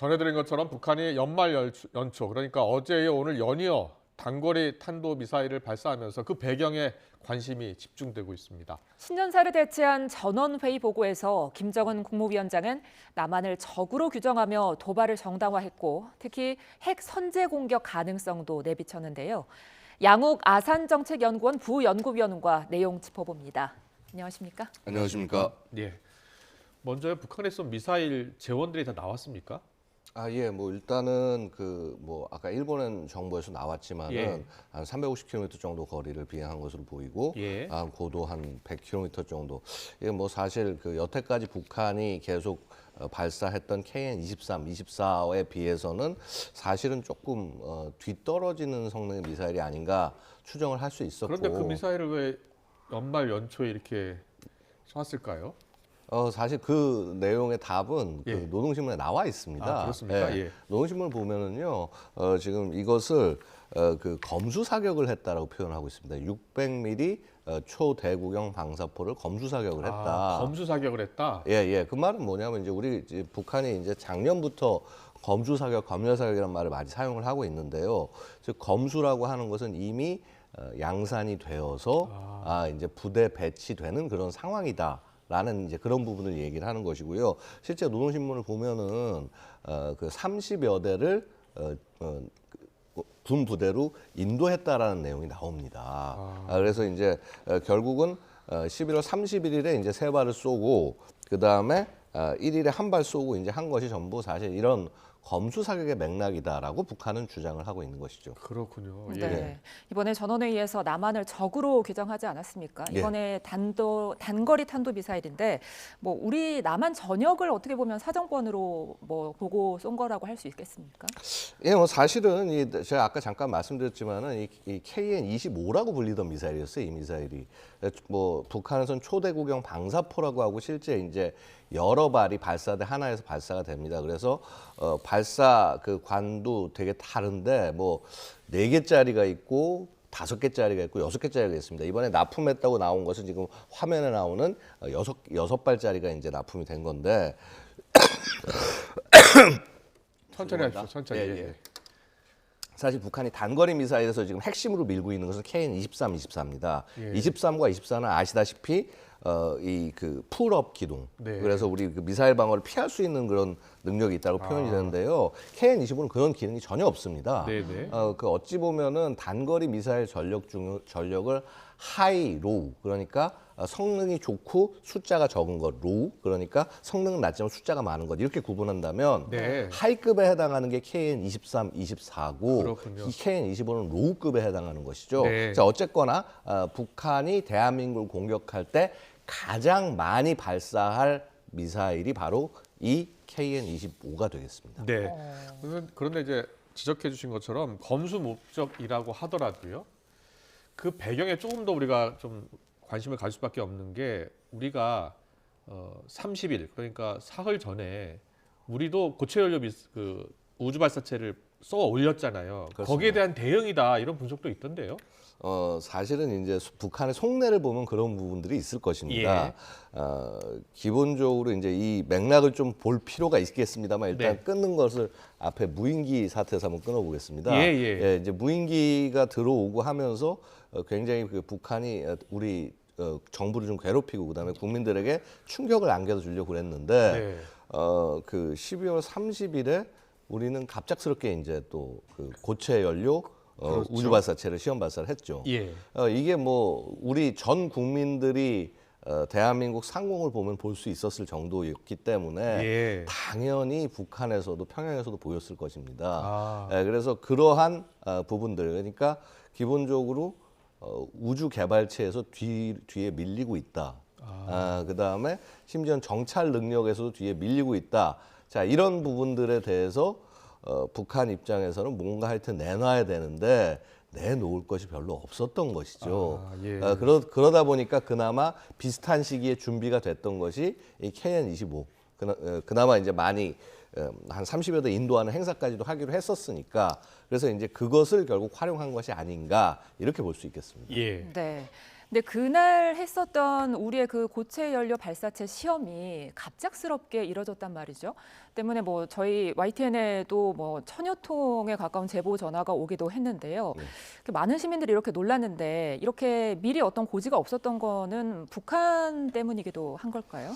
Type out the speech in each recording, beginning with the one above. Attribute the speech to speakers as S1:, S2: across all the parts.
S1: 전해드린 것처럼 북한이 연초 그러니까 어제 이어 오늘 연이어 단거리 탄도미사일을 발사하면서 그 배경에 관심이 집중되고 있습니다.
S2: 신년사를 대체한 전원회의 보고에서 김정은 국무위원장은 남한을 적으로 규정하며 도발을 정당화했고 특히 핵 선제 공격 가능성도 내비쳤는데요. 양욱 아산정책연구원 부연구위원과 내용 짚어봅니다. 안녕하십니까?
S3: 안녕하십니까?
S1: 예. 먼저 북한에 쏜 미사일 재원들이 다 나왔습니까?
S3: 예, 뭐 일단은 아까 일본 정부에서 나왔지만은
S1: 예.
S3: 한 350km 정도 거리를 비행한 것으로 보이고,
S1: 예.
S3: 고도 한 100km 정도. 이게 뭐 사실 여태까지 북한이 계속 발사했던 KN-23, 24에 비해서는 사실은 조금 뒤떨어지는 성능의 미사일이 아닌가 추정을 할 수 있었고.
S1: 그런데 그 미사일을 왜 연초에 이렇게 쐈을까요?
S3: 사실 그 내용의 답은
S1: 예.
S3: 그 노동신문에 나와 있습니다.
S1: 아, 그렇습니까? 예.
S3: 노동신문을 보면은요, 지금 이것을 그 검수 사격을 했다라고 표현하고 있습니다. 600mm 초대구경 방사포를 검수 사격을 했다.
S1: 검수 사격을 했다.
S3: 예. 그 말은 뭐냐면 이제 북한이 이제 작년부터 검수 사격, 검열 사격이라는 말을 많이 사용을 하고 있는데요. 즉 검수라고 하는 것은 이미 양산이 되어서 이제 부대 배치되는 그런 상황이다. 라는 이제 그런 부분을 얘기를 하는 것이고요. 실제 노동신문을 보면은 그 30여 대를 군 부대로 인도했다라는 내용이 나옵니다. 그래서 이제 결국은 11월 31일에 이제 세 발을 쏘고 그 다음에 1일에 한 발 쏘고 이제 한 것이 전부 사실 이런 검수 사격의 맥락이다라고 북한은 주장을 하고 있는 것이죠.
S1: 그렇군요. 예.
S2: 네. 이번에 전원회의에서 남한을 적으로 규정하지 않았습니까?
S3: 예.
S2: 이번에 단거리 탄도 미사일인데 뭐 우리 남한 전역을 어떻게 보면 사정권으로 뭐 보고 쏜 거라고 할 수 있겠습니까?
S3: 예, 뭐 사실은 제가 아까 잠깐 말씀드렸지만은 이 KN-25라고 불리던 미사일이었어요. 이 미사일이 뭐 북한에서는 초대구경 방사포라고 하고 실제 이제 여러 발이 발사대 하나에서 발사가 됩니다. 그래서 발사 그 관도 되게 다른데 뭐 4개짜리가 있고 5개짜리가 있고 6개짜리가 있습니다. 이번에 납품했다고 나온 것은 지금 화면에 나오는 6발짜리가 이제 납품이 된 건데
S1: 천천히 하십시오. 천천히.
S3: 예. 사실 북한이 단거리 미사일에서 지금 핵심으로 밀고 있는 것은 KN-23, 24입니다.
S1: 예.
S3: 23과 24는 아시다시피 이 그 풀업 기동.
S1: 네.
S3: 그래서 우리 그 미사일 방어를 피할 수 있는 그런 능력이 있다고 표현이 되는데요. KN-25는 그런 기능이 전혀 없습니다.
S1: 네네.
S3: 그 어찌 보면은 단거리 미사일 전력을 하이, 로우 그러니까 성능이 좋고 숫자가 적은 것, 로우 그러니까 성능은 낮지만 숫자가 많은 것 이렇게 구분한다면
S1: 네.
S3: 하이급에 해당하는 게 KN-23, 24고
S1: 그렇군요.
S3: 이 KN-25는 로우급에 해당하는 것이죠.
S1: 네.
S3: 자, 어쨌거나 북한이 대한민국을 공격할 때 가장 많이 발사할 미사일이 바로 이 KN-25가 되겠습니다.
S1: 네. 그런데 이제 지적해 주신 것처럼 검수 목적이라고 하더라도요. 그 배경에 조금 더 우리가 좀 관심을 가질 수밖에 없는 게 우리가 30일 그러니까 사흘 전에 우리도 고체 연료 그 우주 발사체를 쏘아 올렸잖아요.
S3: 그렇습니다.
S1: 거기에 대한 대응이다 이런 분석도 있던데요.
S3: 사실은 이제 북한의 속내를 보면 그런 부분들이 있을 것입니다. 기본적으로 이제 이 맥락을 좀 볼 필요가 있겠습니다만 일단
S1: 네.
S3: 끊는 것을 앞에 무인기 사태에서 한번 끊어보겠습니다.
S1: 예.
S3: 이제 무인기가 들어오고 하면서 굉장히 그 북한이 우리 정부를 좀 괴롭히고 그다음에 국민들에게 충격을 안겨 주려고 그랬는데
S1: 네.
S3: 그 12월 30일에 우리는 갑작스럽게 이제 또 그 고체 연료
S1: 그렇죠.
S3: 우주 발사체를 시험 발사를 했죠.
S1: 예.
S3: 이게 뭐 우리 전 국민들이 대한민국 상공을 보면 볼 수 있었을 정도였기 때문에
S1: 예.
S3: 당연히 북한에서도 평양에서도 보였을 것입니다.
S1: 아.
S3: 그래서 그러한 부분들 그러니까 기본적으로 우주 개발체에서 뒤에 밀리고 있다. 그 다음에 심지어 정찰 능력에서도 뒤에 밀리고 있다. 자, 이런 부분들에 대해서 북한 입장에서는 뭔가 하여튼 내놔야 되는데 내놓을 것이 별로 없었던 것이죠.
S1: 예.
S3: 그러다 보니까 그나마 비슷한 시기에 준비가 됐던 것이 이 KN-25. 그나마 이제 많이 한 30여 대 인도하는 행사까지도 하기로 했었으니까 그래서 이제 그것을 결국 활용한 것이 아닌가 이렇게 볼 수 있겠습니다.
S1: 예.
S2: 네. 근데 그날 했었던 우리의 그 고체 연료 발사체 시험이 갑작스럽게 이뤄졌단 말이죠. 때문에 뭐 저희 YTN에도 뭐 1000여 통에 가까운 제보 전화가 오기도 했는데요. 많은 시민들이 이렇게 놀랐는데 이렇게 미리 어떤 고지가 없었던 거는 북한 때문이기도 한 걸까요?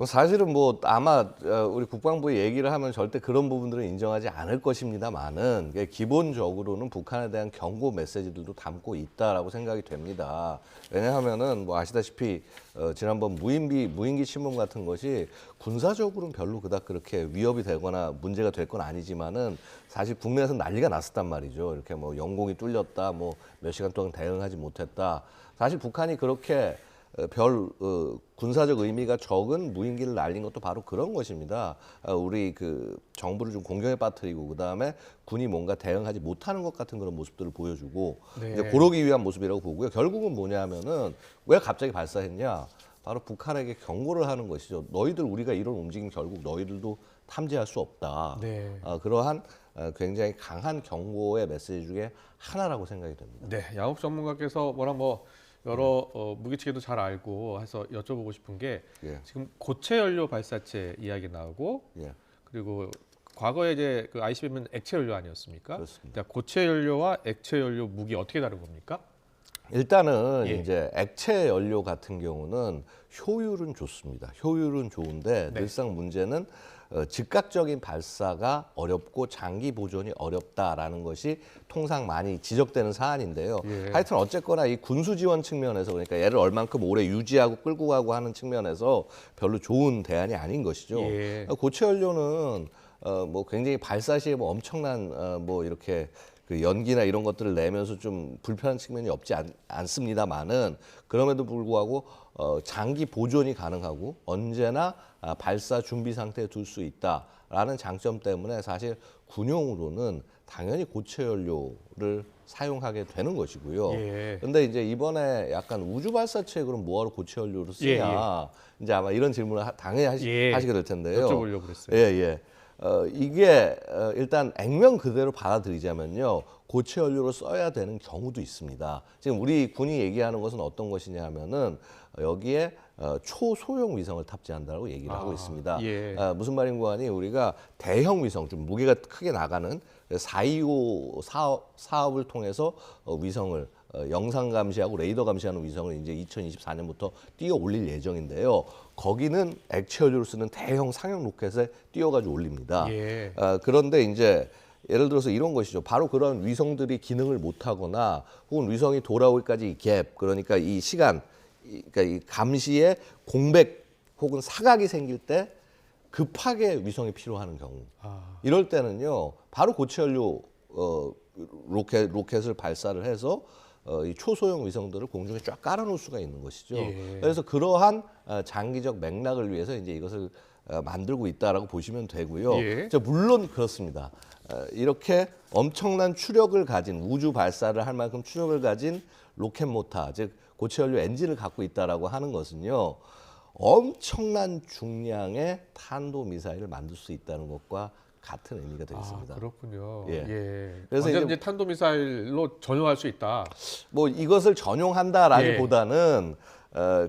S3: 사실은 뭐 아마 우리 국방부의 얘기를 하면 절대 그런 부분들은 인정하지 않을 것입니다만은 기본적으로는 북한에 대한 경고 메시지들도 담고 있다라고 생각이 됩니다. 왜냐하면은 뭐 아시다시피 지난번 무인기 침범 같은 것이 군사적으로는 별로 그닥 그렇게 위협이 되거나 문제가 될 건 아니지만은 사실 국내에서 난리가 났었단 말이죠. 이렇게 뭐 영공이 뚫렸다, 뭐 몇 시간 동안 대응하지 못했다. 사실 북한이 그렇게 군사적 의미가 적은 무인기를 날린 것도 바로 그런 것입니다. 우리 그 정부를 좀 공경에 빠뜨리고 그다음에 군이 뭔가 대응하지 못하는 것 같은 그런 모습들을 보여주고
S1: 네.
S3: 이제 그러기 위한 모습이라고 보고요. 결국은 뭐냐면은 왜 갑자기 발사했냐? 바로 북한에게 경고를 하는 것이죠. 너희들 우리가 이런 움직임 결국 너희들도 탐지할 수 없다.
S1: 네.
S3: 그러한 굉장히 강한 경고의 메시지 중에 하나라고 생각이 됩니다.
S1: 네, 양욱 전문가께서 뭐 여러 무기체계도 잘 알고 해서 여쭤보고 싶은 게
S3: 예.
S1: 지금 고체 연료 발사체 이야기 나오고
S3: 예.
S1: 그리고 과거에 이제 그 ICBM은 액체 연료 아니었습니까?
S3: 그렇습니다.
S1: 고체 연료와 액체 연료 무기 어떻게 다른 겁니까?
S3: 일단은
S1: 예.
S3: 이제 액체 연료 같은 경우는 효율은 좋습니다. 효율은 좋은데
S1: 네.
S3: 늘상 문제는 즉각적인 발사가 어렵고 장기 보존이 어렵다라는 것이 통상 많이 지적되는 사안인데요.
S1: 예.
S3: 하여튼 어쨌거나 이 군수 지원 측면에서 그러니까 얘를 얼만큼 오래 유지하고 끌고 가고 하는 측면에서 별로 좋은 대안이 아닌 것이죠.
S1: 예.
S3: 고체 연료는 뭐 굉장히 발사 시에 뭐 엄청난 뭐 이렇게 그 연기나 이런 것들을 내면서 좀 불편한 측면이 없지 않습니다만은 그럼에도 불구하고 장기 보존이 가능하고 언제나 발사 준비 상태에 둘 수 있다라는 장점 때문에 사실 군용으로는 당연히 고체 연료를 사용하게 되는 것이고요.
S1: 예.
S3: 근데 이제 이번에 약간 우주 발사체에 그럼 뭐하러 고체 연료를 쓰냐? 이제 아마 이런 질문을 당연히 하시게 될 텐데요.
S1: 여쭤보려고 그랬어요.
S3: 예, 예. 이게 일단 액면 그대로 받아들이자면요. 고체 연료를 써야 되는 경우도 있습니다. 지금 우리 군이 얘기하는 것은 어떤 것이냐면은 여기에 초소형 위성을 탑재한다고 얘기를 하고 있습니다.
S1: 예.
S3: 무슨 말인고 하니 우리가 대형 위성, 좀 무게가 크게 나가는 425 사업을 통해서 위성을 영상 감시하고 레이더 감시하는 위성을 이제 2024년부터 띄어 올릴 예정인데요. 거기는 액체 연료를 쓰는 대형 상용 로켓에 띄어가지고 올립니다.
S1: 예.
S3: 그런데 이제 예를 들어서 이런 것이죠. 바로 그런 위성들이 기능을 못하거나 혹은 위성이 돌아오기까지 이 갭, 그러니까 이 시간, 그러니까 이 감시에 공백 혹은 사각이 생길 때 급하게 위성이 필요한 경우. 이럴 때는요. 바로 고체 연료 로켓을 발사를 해서 이 초소형 위성들을 공중에 쫙 깔아놓을 수가 있는 것이죠.
S1: 예.
S3: 그래서 그러한 장기적 맥락을 위해서 이제 이것을 만들고 있다라고 보시면 되고요.
S1: 예.
S3: 물론 그렇습니다. 이렇게 엄청난 추력을 가진 우주 발사를 할 만큼 추력을 가진 로켓 모터, 즉 고체 연료 엔진을 갖고 있다라고 하는 것은요. 엄청난 중량의 탄도 미사일을 만들 수 있다는 것과 같은 의미가 되겠습니다.
S1: 그렇군요.
S3: 예.
S1: 예.
S3: 그래서
S1: 언제든지 탄도미사일로 전용할 수 있다.
S3: 뭐 이것을 전용한다라기보다는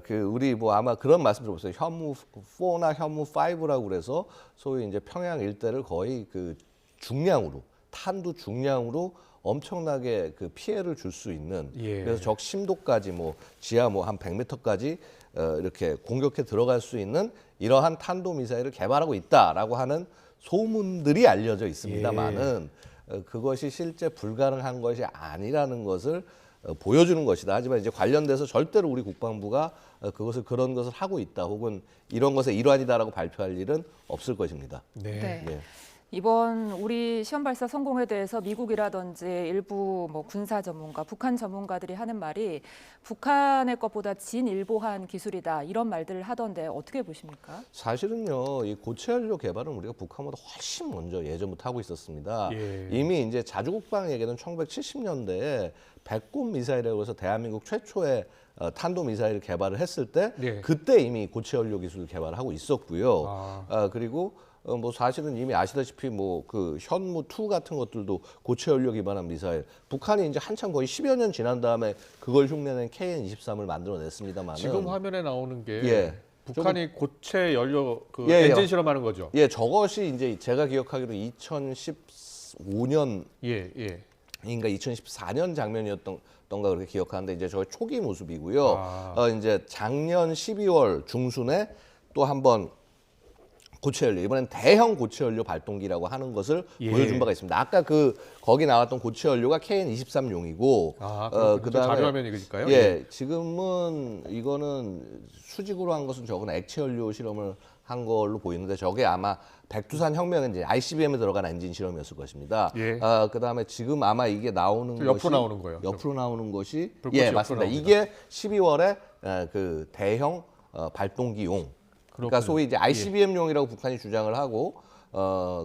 S3: 그 우리 뭐 아마 그런 말씀 들어보셨어요. 현무 4나 현무 5라고 그래서 소위 이제 평양 일대를 거의 그 중량으로 탄두 중량으로 엄청나게 그 피해를 줄 수 있는
S1: 예.
S3: 그래서 적 심도까지 뭐 지하 뭐 한 100m까지 이렇게 공격해 들어갈 수 있는 이러한 탄도 미사일을 개발하고 있다라고 하는 소문들이 알려져 있습니다만은 그것이 실제 불가능한 것이 아니라는 것을 보여주는 것이다. 하지만 이제 관련돼서 절대로 우리 국방부가 그런 것을 하고 있다 혹은 이런 것의 일환이다라고 발표할 일은 없을 것입니다.
S1: 네.
S2: 네.
S3: 예.
S2: 이번 우리 시험 발사 성공에 대해서 미국이라든지 일부 뭐 군사 전문가, 북한 전문가들이 하는 말이 북한의 것보다 진일보한 기술이다 이런 말들을 하던데 어떻게 보십니까?
S3: 사실은요, 이 고체 연료 개발은 우리가 북한보다 훨씬 먼저 예전부터 하고 있었습니다.
S1: 예.
S3: 이미 이제 자주국방 얘기는 1970년대에 백곰 미사일이라고 해서 대한민국 최초의 탄도 미사일 개발을 했을 때
S1: 예.
S3: 그때 이미 고체 연료 기술을 개발하고 있었고요.
S1: 아.
S3: 그리고 뭐 사실은 이미 아시다시피 뭐 그 현무 2 같은 것들도 고체 연료 기반한 미사일. 북한이 이제 한참 거의 10여 년 지난 다음에 그걸 흉내낸 KN-23을 만들어냈습니다만
S1: 지금 화면에 나오는 게
S3: 예.
S1: 북한이 고체 연료 그
S3: 예,
S1: 엔진
S3: 예.
S1: 실험하는 거죠.
S3: 예, 저것이 이제 제가 기억하기로 2015년
S1: 예, 예.
S3: 인가 2014년 장면이었던가 그렇게 기억하는데 이제 저 초기 모습이고요.
S1: 아.
S3: 이제 작년 12월 중순에 또 한번 고체 연료, 이번엔 대형 고체 연료 발동기라고 하는 것을
S1: 예.
S3: 보여준 바가 있습니다. 아까 거기 나왔던 고체 연료가 KN-23용이고
S1: 아,
S3: 그다음에
S1: 자료화면이니까요.
S3: 예, 지금은 이거는 수직으로 한 것은 저건 액체 연료 실험을 한 걸로 보이는데 저게 아마 백두산 혁명은 이제 ICBM에 들어간 엔진 실험이었을 것입니다.
S1: 예.
S3: 그다음에 지금 아마 이게 나오는
S1: 옆으로
S3: 것이
S1: 나오는 거예요.
S3: 옆으로 나오는 것이
S1: 불꽃이
S3: 예,
S1: 옆으로
S3: 맞습니다.
S1: 나옵니다.
S3: 이게 12월에 그 대형 발동기용 그러니까
S1: 그렇군요.
S3: 소위 이제 ICBM용이라고 북한이 주장을 하고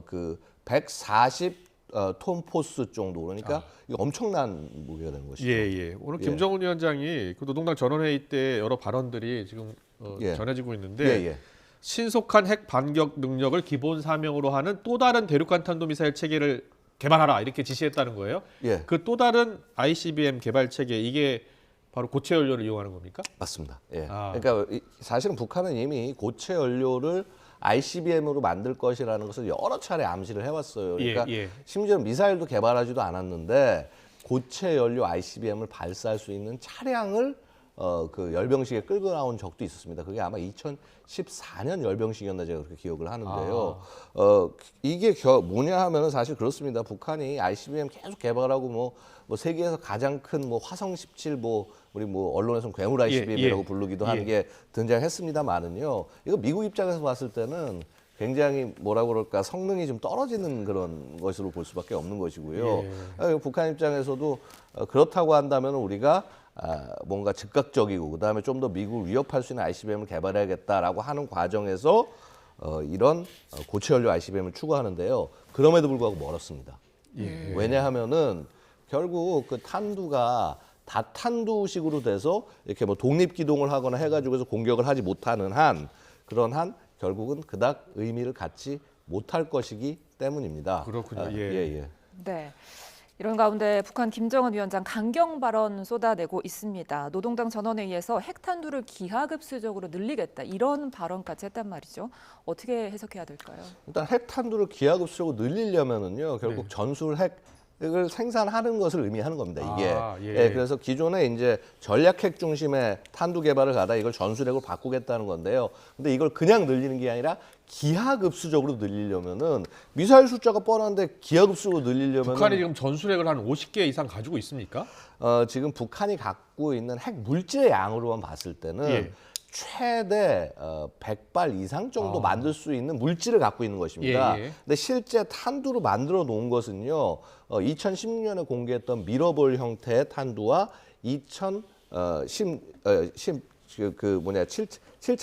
S3: 그 140톤 포스 정도 그러니까 이거 엄청난 무기가 되는 것이죠.
S1: 예, 예. 오늘
S3: 예.
S1: 김정은 위원장이 그 노동당 전원회의 때 여러 발언들이 지금
S3: 예.
S1: 전해지고 있는데
S3: 예, 예.
S1: 신속한 핵 반격 능력을 기본 사명으로 하는 또 다른 대륙간 탄도 미사일 체계를 개발하라 이렇게 지시했다는 거예요.
S3: 예.
S1: 그 또 다른 ICBM 개발 체계 이게 바로 고체 연료를 이용하는 겁니까?
S3: 맞습니다. 예.
S1: 아.
S3: 그러니까 사실은 북한은 이미 고체 연료를 ICBM으로 만들 것이라는 것을 여러 차례 암시를 해왔어요. 그러니까
S1: 예, 예.
S3: 심지어 미사일도 개발하지도 않았는데 고체 연료 ICBM을 발사할 수 있는 차량을 그 열병식에 끌고 나온 적도 있었습니다. 그게 아마 2014년 열병식이었나 제가 그렇게 기억을 하는데요. 이게 뭐냐 하면은 사실 그렇습니다. 북한이 ICBM 계속 개발하고 뭐 세계에서 가장 큰 뭐 화성 17 우리 언론에서는 괴물 ICBM이라고
S1: 예.
S3: 부르기도
S1: 예.
S3: 하는 게 등장했습니다만은요. 이거 미국 입장에서 봤을 때는 굉장히 뭐라 그럴까 성능이 좀 떨어지는 그런 것으로 볼 수밖에 없는 것이고요. 북한 입장에서도 그렇다고 한다면 우리가 뭔가 즉각적이고 그다음에 좀 더 미국을 위협할 수 있는 ICBM을 개발해야겠다라고 하는 과정에서 이런 고체 연료 ICBM을 추구하는데요. 그럼에도 불구하고 멀었습니다.
S1: 예.
S3: 왜냐하면은 결국 그 탄두가 다탄두식으로 돼서 이렇게 뭐 독립 기동을 하거나 해가지고서 공격을 하지 못하는 한 그런 한 결국은 그닥 의미를 갖지 못할 것이기 때문입니다.
S1: 그렇군요.
S3: 예.
S2: 네. 이런 가운데 북한 김정은 위원장 강경 발언 쏟아내고 있습니다. 노동당 전원회의에서 핵탄두를 기하급수적으로 늘리겠다 이런 발언까지 했단 말이죠. 어떻게 해석해야 될까요?
S3: 일단 핵탄두를 기하급수적으로 늘리려면은요 결국
S1: 네.
S3: 전술 핵을 생산하는 것을 의미하는 겁니다. 이게
S1: 예.
S3: 그래서 기존에 이제 전략핵 중심의 탄두 개발을 가다 이걸 전술핵으로 바꾸겠다는 건데요. 근데 이걸 그냥 늘리는 게 아니라 기하급수적으로 늘리려면은 미사일 숫자가 뻔한데 기하급수로 늘리려면
S1: 북한이 지금 전술핵을 한 50개 이상 가지고 있습니까?
S3: 지금 북한이 갖고 있는 핵 물질의 양으로만 봤을 때는
S1: 예.
S3: 최대 100발 이상 정도 만들 수 있는 물질을 갖고 있는 것입니다.
S1: 예.
S3: 근데 실제 탄두로 만들어 놓은 것은요. 2016년에 공개했던 미러볼 형태의 탄두와 7차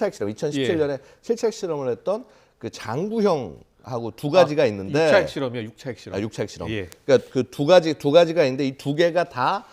S3: 핵실험 2017년에 7차 핵실험을 했던 그 장구형하고 두 가지가 있는데
S1: 6차 핵실험이요. 6차 핵실험.
S3: 6차 핵실험.
S1: 예.
S3: 그러니까 그 두 가지가 있는데 이 두 개가 다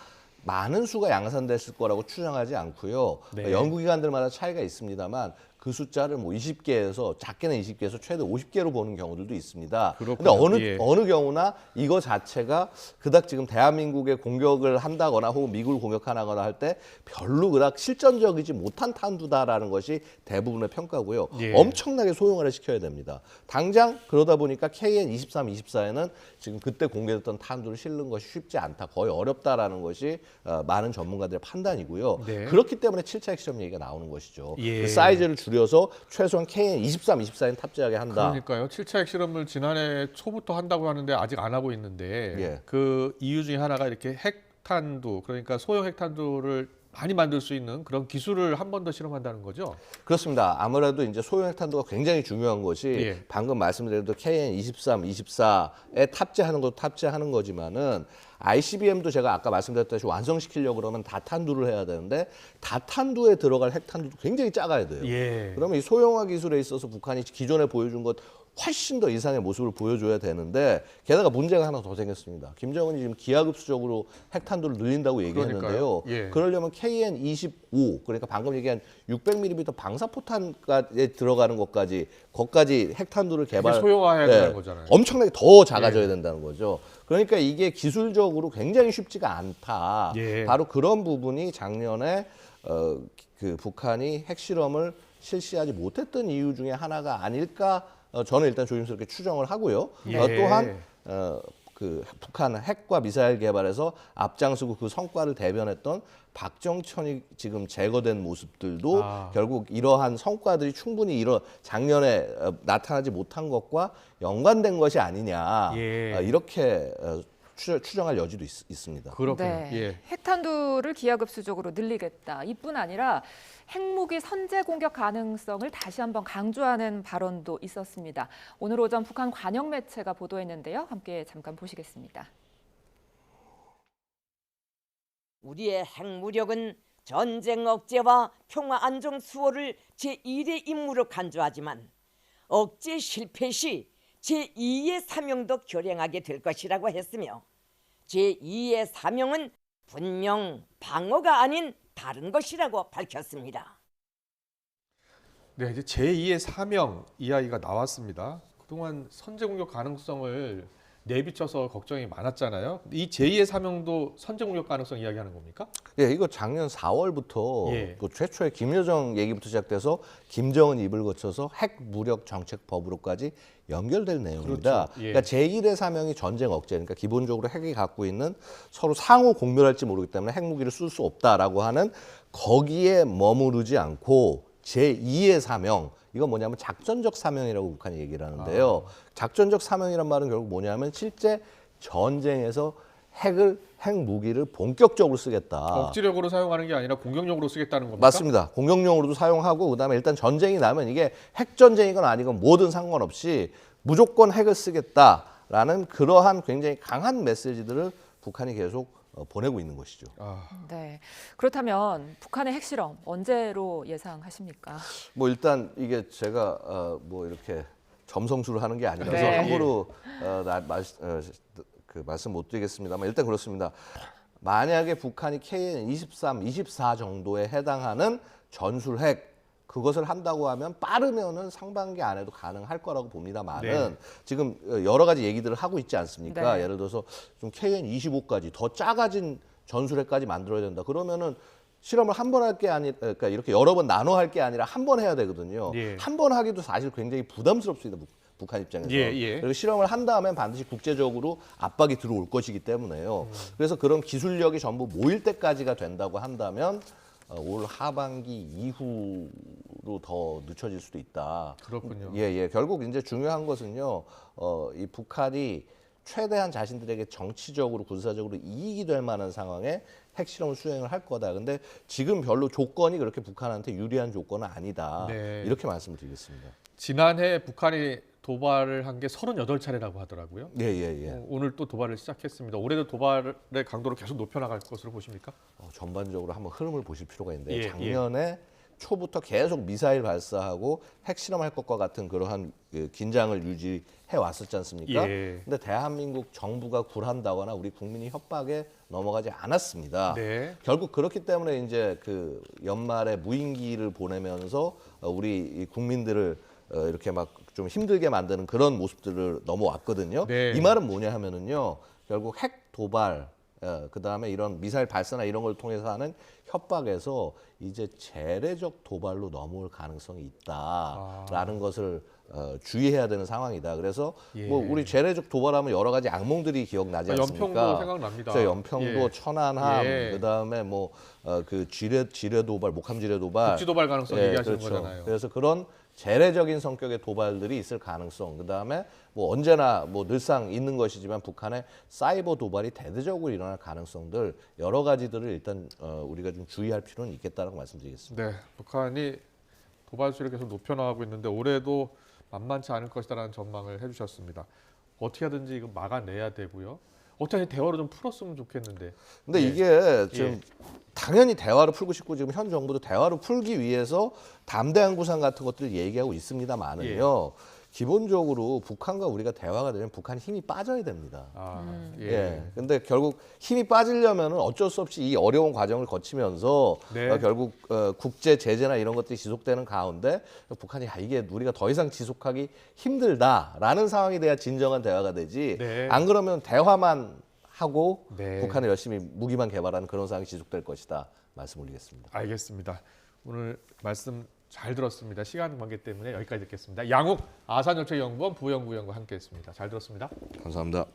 S3: 많은 수가 양산됐을 거라고 추정하지 않고요.
S1: 네.
S3: 연구기관들마다 차이가 있습니다만 그 숫자를 뭐 20개에서 작게는 20개에서 최대 50개로 보는 경우들도 있습니다.
S1: 그렇군요.
S3: 근데 어느 경우나 이거 자체가 그닥 지금 대한민국에 공격을 한다거나 혹은 미국을 공격하거나 할 때 별로 그닥 실전적이지 못한 탄두다라는 것이 대부분의 평가고요.
S1: 예.
S3: 엄청나게 소형화를 시켜야 됩니다. 당장 그러다 보니까 KN-23, 24에는 지금 그때 공개됐던 탄두를 실는 것이 쉽지 않다. 거의 어렵다라는 것이 많은 전문가들의 판단이고요.
S1: 네.
S3: 그렇기 때문에 7차 핵실험 얘기가 나오는 것이죠.
S1: 예.
S3: 그 사이즈를 줄여서 최소한 KN-23, 24엔 탑재하게 한다.
S1: 그러니까요. 7차 핵실험을 지난해 초부터 한다고 하는데 아직 안 하고 있는데
S3: 예.
S1: 그 이유 중에 하나가 이렇게 핵탄두 그러니까 소형 핵탄두를 많이 만들 수 있는 그런 기술을 한 번 더 실험한다는 거죠.
S3: 그렇습니다. 아무래도 이제 소형 핵탄두가 굉장히 중요한 것이
S1: 예. 방금
S3: 방금 말씀드린 KN-23, 24에 탑재하는 것도 탑재하는 거지만은 ICBM도 제가 아까 말씀드렸다시피 완성시키려고 그러면 다탄두를 해야 되는데 다탄두에 들어갈 핵탄두도 굉장히 작아야 돼요.
S1: 예.
S3: 그러면 이 소형화 기술에 있어서 북한이 기존에 보여준 것 훨씬 더 이상의 모습을 보여줘야 되는데 게다가 문제가 하나 더 생겼습니다. 김정은이 지금 기하급수적으로 핵탄두를 늘린다고 얘기했는데요.
S1: 예.
S3: 그러려면 KN-25 그러니까 방금 얘기한 600mm 방사포탄에 들어가는 것까지 거기까지 핵탄두를
S1: 그게
S3: 개발
S1: 소형화해야 되는 거잖아요.
S3: 엄청나게 더 작아져야 된다는 거죠. 그러니까 이게 기술적으로 굉장히 쉽지가 않다.
S1: 예.
S3: 바로 그런 부분이 작년에 그 북한이 핵실험을 실시하지 못했던 이유 중에 하나가 아닐까 저는 일단 조심스럽게 추정을 하고요.
S1: 예.
S3: 또한 그 북한 핵과 미사일 개발에서 앞장서고 그 성과를 대변했던 박정천이 지금 제거된 모습들도 결국 이러한 성과들이 충분히 작년에 나타나지 못한 것과 연관된 것이 아니냐
S1: 예.
S3: 이렇게 추정할 여지도 있습니다.
S1: 그렇군요.
S2: 네.
S1: 예.
S2: 핵탄두를 기하급수적으로 늘리겠다. 이뿐 아니라 핵무기 선제 공격 가능성을 다시 한번 강조하는 발언도 있었습니다. 오늘 오전 북한 관영 매체가 보도했는데요. 함께 잠깐 보시겠습니다.
S4: 우리의 핵무력은 전쟁 억제와 평화 안정 수호를 제1의 임무로 간주하지만 억제 실패 시 제2의 사명도 결행하게 될 것이라고 했으며 제2의 사명은 분명 방어가 아닌 다른 것이라고 밝혔습니다.
S1: 네, 이제 제2의 사명 이야기가 나왔습니다. 그동안 선제 공격 가능성을 내비쳐서 걱정이 많았잖아요. 이 제2의 사명도 선제 공격 가능성 이야기하는 겁니까?
S3: 예, 이거 작년 4월부터
S1: 예.
S3: 그 최초의 김여정 얘기부터 시작돼서 김정은 입을 거쳐서 핵 무력 정책 법으로까지 연결될 내용입니다.
S1: 그렇죠. 예.
S3: 그러니까 제1의 사명이 전쟁 억제. 그러니까 기본적으로 핵이 갖고 있는 서로 상호 공멸할지 모르기 때문에 핵무기를 쓸 수 없다라고 하는 거기에 머무르지 않고 제2의 사명. 이건 뭐냐면 작전적 사명이라고 북한이 얘기를 하는데요. 작전적 사명이란 말은 결국 뭐냐면 실제 전쟁에서 핵무기를 본격적으로 쓰겠다.
S1: 억지력으로 사용하는 게 아니라 공격력으로 쓰겠다는 겁니까?
S3: 맞습니다. 공격용으로도 사용하고 그다음에 일단 전쟁이 나면 이게 핵전쟁이건 아니건 뭐든 상관없이 무조건 핵을 쓰겠다라는 그러한 굉장히 강한 메시지들을 북한이 계속 보내고 있는 것이죠.
S2: 네. 그렇다면 북한의 핵실험 언제로 예상하십니까?
S3: 뭐 일단 이게 제가 뭐 이렇게 점성술을 하는 게 아니라서
S2: 네.
S3: 함부로 말씀 못 드리겠습니다만 일단 그렇습니다. 만약에 북한이 KN-23, 24 정도에 해당하는 전술핵 그것을 한다고 하면 빠르면은 상반기 안에도 가능할 거라고 봅니다만은
S1: 네.
S3: 지금 여러 가지 얘기들을 하고 있지 않습니까?
S2: 네.
S3: 예를 들어서 좀 KN-25까지 더 작아진 전술핵까지 만들어야 된다. 그러면은 실험을 한 번 할 게 아니라 그러니까 이렇게 여러 번 나눠 할 게 아니라 한 번 해야 되거든요.
S1: 예.
S3: 한 번 하기도 사실 굉장히 부담스럽습니다. 북한 입장에서.
S1: 예.
S3: 그리고 실험을 한 다음엔 반드시 국제적으로 압박이 들어올 것이기 때문에요. 그래서 그런 기술력이 전부 모일 때까지가 된다고 한다면 올 하반기 이후로 더 늦춰질 수도 있다.
S1: 그렇군요.
S3: 예. 결국 이제 중요한 것은요. 이 북한이 최대한 자신들에게 정치적으로 군사적으로 이익이 될 만한 상황에 핵실험을 수행을 할 거다. 근데 지금 별로 조건이 그렇게 북한한테 유리한 조건은 아니다.
S1: 네.
S3: 이렇게 말씀을 드리겠습니다.
S1: 지난해 북한이 도발을 한 게 38차례라고 하더라고요.
S3: 예.
S1: 오늘 또 도발을 시작했습니다. 올해도 도발의 강도를 계속 높여나갈 것으로 보십니까?
S3: 전반적으로 한번 흐름을 보실 필요가 있는데
S1: 예,
S3: 작년에 초부터 계속 미사일 발사하고 핵실험할 것과 같은 그러한 긴장을 유지해 왔었지 않습니까?
S1: 예.
S3: 근데 대한민국 정부가 굴한다거나 우리 국민이 협박에 넘어가지 않았습니다.
S1: 네.
S3: 결국 그렇기 때문에 이제 그 연말에 무인기를 보내면서 우리 이 국민들을 이렇게 막 좀 힘들게 만드는 그런 모습들을 넘어왔거든요.
S1: 네.
S3: 이 말은 뭐냐 하면은요. 결국 핵 도발 그다음에 이런 미사일 발사나 이런 걸 통해서 하는 협박에서 이제 재래적 도발로 넘어올 가능성이 있다라는 것을 주의해야 되는 상황이다. 그래서
S1: 예.
S3: 뭐 우리 재래적 도발하면 여러 가지 악몽들이 기억나지 않습니까?
S1: 연평도 생각납니다.
S3: 그래서 연평도,
S1: 예.
S3: 천안함,
S1: 예.
S3: 그다음에 뭐 그 지뢰 도발, 목함 지뢰 도발,
S1: 국지 도발 가능성 얘기하시는
S3: 그렇죠.
S1: 거잖아요.
S3: 그래서 그런 재래적인 성격의 도발들이 있을 가능성, 그다음에 뭐 언제나 뭐 늘상 있는 것이지만 북한의 사이버 도발이 대대적으로 일어날 가능성들 여러 가지들을 일단 우리가 좀 주의할 필요는 있겠다라고 말씀드리겠습니다.
S1: 네, 북한이 도발 수를 계속 높여나가고 있는데 올해도 만만치 않을 것이다라는 전망을 해주셨습니다. 어떻게 하든지 이거 막아내야 되고요. 어떻게 대화로 좀 풀었으면 좋겠는데.
S3: 근데
S1: 예.
S3: 이게 지금 당연히 대화를 풀고 싶고 지금 현 정부도 대화를 풀기 위해서 담대한 구상 같은 것들을 얘기하고 있습니다만은요. 기본적으로 북한과 우리가 대화가 되면 북한 힘이 빠져야 됩니다.
S1: 예.
S3: 예. 근데 결국 힘이 빠지려면 어쩔 수 없이 이 어려운 과정을 거치면서
S1: 네.
S3: 결국 국제 제재나 이런 것들이 지속되는 가운데 북한이 이게 우리가 더 이상 지속하기 힘들다라는 상황이 돼야 진정한 대화가 되지.
S1: 네.
S3: 안 그러면 대화만 하고
S1: 네.
S3: 북한이 열심히 무기만 개발하는 그런 상황이 지속될 것이다. 말씀 올리겠습니다.
S1: 알겠습니다. 오늘 말씀 잘 들었습니다. 시간 관계 때문에 여기까지 듣겠습니다. 양욱 아산정책연구원 부연구위원과 함께했습니다. 잘 들었습니다.
S3: 감사합니다.